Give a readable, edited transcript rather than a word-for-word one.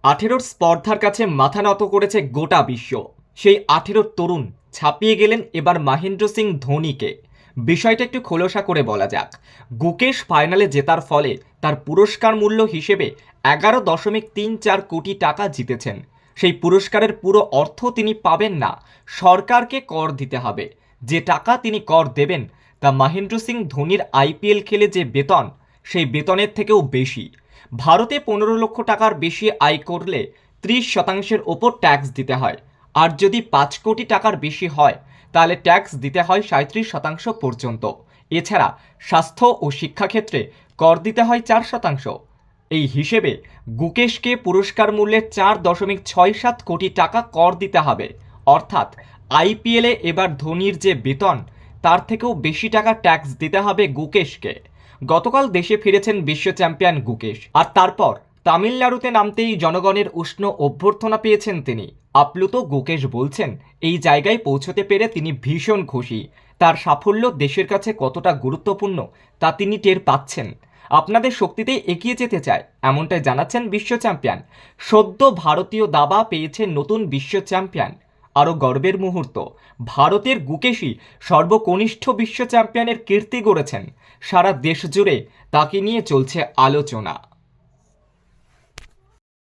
18 স্পর্ধার কাছে মাথা নত করেছে গোটা বিশ্ব। সেই 18 তরুণ ছাপিয়ে গেলেন এবার মহেন্দ্র সিং ধোনিকে। বিষয়টা একটু খোলসা করে বলা যাক। গুকেশ ফাইনালে জেতার ফলে তার পুরস্কার মূল্য হিসেবে 11.34 কোটি টাকা জিতেছেন। সেই পুরস্কারের পুরো অর্থ তিনি পাবেন না, সরকারকে কর দিতে হবে। যে টাকা তিনি কর দেবেন তা মহেন্দ্র সিং ধোনির আইপিএল খেলে যে বেতন, সেই বেতনের থেকেও বেশি। ভারতে 15 লক্ষ টাকার বেশি আয় করলে 30% ওপর ট্যাক্স দিতে হয়, আর যদি 5 কোটি টাকার বেশি হয় তাহলে ট্যাক্স দিতে হয় 37% পর্যন্ত। এছাড়া স্বাস্থ্য ও শিক্ষাক্ষেত্রে কর দিতে হয় 4%। এই হিসেবে গুকেশকে পুরস্কার মূল্যের 4.67 কোটি টাকা কর দিতে হবে। অর্থাৎ আইপিএলে এবার ধোনির যে বেতন তার থেকেও বেশি টাকা ট্যাক্স দিতে হবে গুকেশকে। গতকাল দেশে ফিরেছেন বিশ্ব চ্যাম্পিয়ন গুকেশ, আর তারপর তামিলনাড়ুতে নামতেই জনগণের উষ্ণ অভ্যর্থনা পেয়েছেন তিনি। আপ্লুত গুকেশ বলছেন, এই জায়গায় পৌঁছতে পেরে তিনি ভীষণ খুশি। তার সাফল্য দেশের কাছে কতটা গুরুত্বপূর্ণ তা তিনি টের পাচ্ছেন। আপনাদের শক্তিতেই এগিয়ে যেতে চায়, এমনটাই জানাচ্ছেন বিশ্ব চ্যাম্পিয়ন। সদ্য ভারতীয় দাবা পেয়েছে নতুন বিশ্ব চ্যাম্পিয়ন। আরও গর্বের মুহূর্ত, ভারতের গুকেশই সর্বকনিষ্ঠ বিশ্ব চ্যাম্পিয়নের কীর্তি গড়েছেন। সারা দেশ জুড়ে তাকে নিয়ে চলছে আলোচনা।